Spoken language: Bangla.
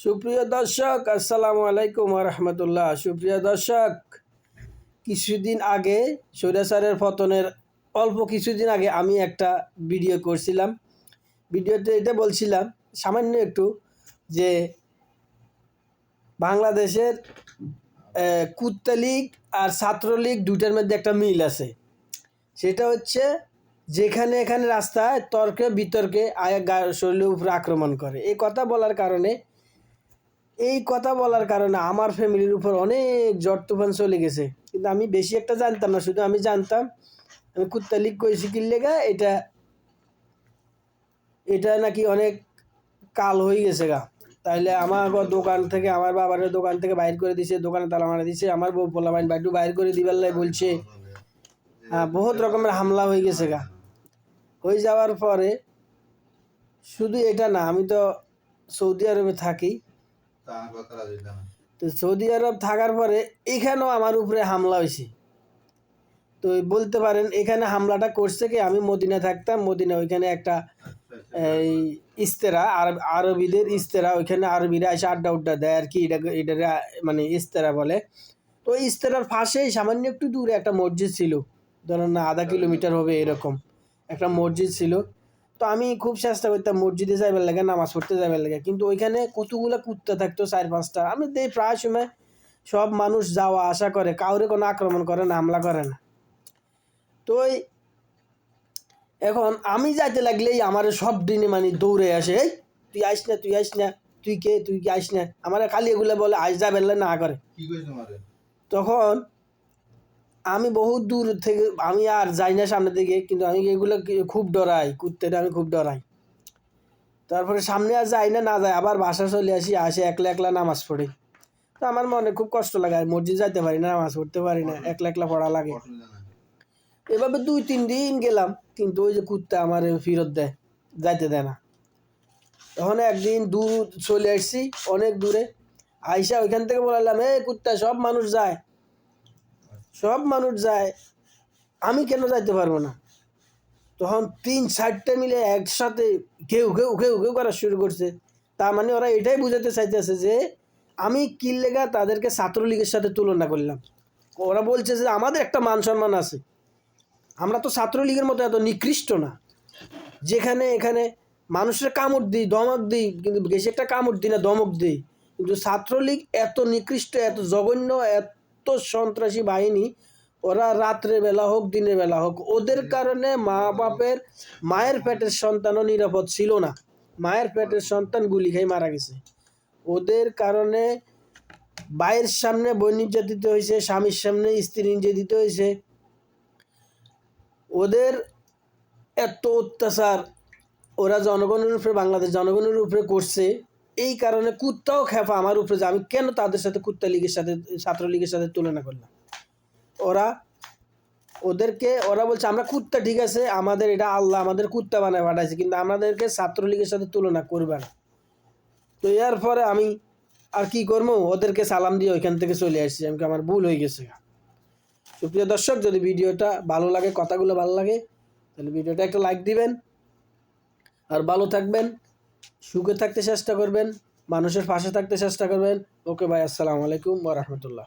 সুপ্রিয় দর্শক, আসসালামু আলাইকুম ওয়া রাহমাতুল্লাহ। সুপ্রিয় দর্শক, কিছুদিন আগে স্বৈরাচারের পতনের অল্প কিছুদিন আগে আমি একটা ভিডিও করছিলাম। ভিডিওতে এটা বলছিলাম সামান্য একটু যে বাংলাদেশের কুত্তা লীগ আর ছাত্রলীগ দুইটার মধ্যে একটা মিল আছে। সেটা হচ্ছে যেখানে এখানে রাস্তায় তর্কে বিতর্কে শরীরের উপরে আক্রমণ করে। এই কথা বলার কারণে আমার ফ্যামিলির উপর অনেক ঝড় তুফান চলে গেছে। কিন্তু আমি বেশি একটা জানতাম না, শুধু আমি জানতাম আমি কুত্তা লীগ করেছি কি লেগা এটা নাকি অনেক কাল হয়ে গেছে গা। তাইলে আমার বাবার দোকান থেকে বাইর করে দিছে, দোকানে তালা মারা দিছে, আমার বউ পোলাপাইন বাইর করে দিবার লাই বলছে। বহুত রকমের হামলা হয়ে গেছে গা। হয়ে যাওয়ার পরে শুধু এটা না, আমি তো সৌদি আরবে থাকি। তো সৌদি আরব থাকার পরে এখানেও আমার উপরে হামলা হয়েছে। তো বলতে পারেন এখানে হামলাটা করছে কি, আমি মদিনা থাকতাম। মদিনা ওইখানে একটা এই ইস্তেরা, আরবিদের ইস্তেরা, ওইখানে আরবিরা এসে আড্ডা দেয় আর কি, এটা মানে ইস্তেরা বলে। তো ওই ইস্তেরার পাশেই সামান্য একটু দূরে একটা মসজিদ ছিল, ধরেন না আধা কিলোমিটার হবে এরকম একটা মসজিদ ছিল। তো আমি খুব চেষ্টা করতাম মসজিদে যাইবার লাগে, নামাজ পড়তে যাইবার লাগে। কিন্তু ওইখানে কতগুলো কুত্তা থাকতো, 4-5টা। আমি দেখি প্রায় সময় সব মানুষ যাওয়া আসা করে, কাউরে কোনো আক্রমণ করে না, হামলা করে না। তো এখন আমি যাইতে লাগলেই আমার সব দিনে মানে দৌড়ে আসে, এই তুই আইস না, তুই কি আইস না, আমার খালি এগুলো বলে, আইস যা বেরলে না করে। তখন আমি বহুত দূর থেকে, আমি আর যাই না সামনের দিকে, কিন্তু আমি এগুলো খুব ডরাই, কুত্তাটা আমি খুব ডরাই। তারপরে সামনে আর যাই না যায়, আবার বাসা চলে আসে একলা নামাজ পড়ি। তো আমার মনে খুব কষ্ট লাগে, মসজিদ যাইতে পারি না, নামাজ পড়তে পারি না, একলা পড়া লাগে। এভাবে 2-3 দিন গেলাম, কিন্তু ওই যে কুত্তা আমার ফেরত যাইতে দেয় না। তখন একদিন দূর চলে আসছি, অনেক দূরে আইসা ওইখান থেকে বললাম, কুত্তা সব মানুষ যায়, আমি কেন যাইতে পারবো না? তখন 3-4টা মিলে একসাথে ঘেউ করা শুরু করছে। তার মানে ওরা এটাই বুঝাতে চাইতেছে যে আমি কি লেগা তাদেরকে ছাত্রলীগের সাথে তুলনা করলাম। ওরা বলছে যে আমাদের একটা মান সম্মান আছে, আমরা তো ছাত্রলীগের মতো এত নিকৃষ্ট না, যেখানে এখানে মানুষের কামড় দিই, ধমক দিই, কিন্তু বেশি একটা কামড় দিই না, ধমক দিই। কিন্তু ছাত্রলীগ এত নিকৃষ্ট, এত জঘন্য, এত সন্ত্রাসী বাহিনী। ওরা রাত্রে বেলা হোক দিনের বেলা হোক, ওদের কারণে মায়ের পেটের সন্তানও নিরাপদ ছিল না। মায়ের পেটের সন্তান গুলি খেয়ে মারা গেছে। ওদের কারণে ভাইয়ের সামনে বোন নির্যাতিত হয়েছে, স্বামীর সামনে স্ত্রী নির্যাতিত হয়েছে। ওদের এত অত্যাচার ওরা জনগণের উপরে, বাংলাদেশ জনগণের উপরে করছে। এই কারণে কুত্তাও খেপা আমার উপরে যে আমি কেন তাদের সাথে ছাত্রলীগের সাথে তুলনা করলাম। ওরা বলছে আমরা কুত্তা, ঠিক আছে, আমাদের এটা আল্লাহ আমাদের কুত্তা বানায় পাঠাইছে, কিন্তু আমাদেরকে ছাত্রলীগের সাথে তুলনা করবে না। তো এর পরে আমি আর কি করবো, ওদেরকে সালাম দিয়ে ওইখান থেকে চলে আসছি। আমাকে আমার ভুল হয়ে গেছে। সুপ্রিয় দর্শক, যদি ভিডিওটা ভালো লাগে, কথাগুলো ভালো লাগে, তাহলে ভিডিওটা একটা লাইক দিবেন। আর ভালো থাকবেন, সুখে থাকতে চেষ্টা করবেন, মানুষের পাশে থাকতে চেষ্টা করবেন। ওকে ভাই, আসসালামু আলাইকুম ওয়া রাহমাতুল্লাহ।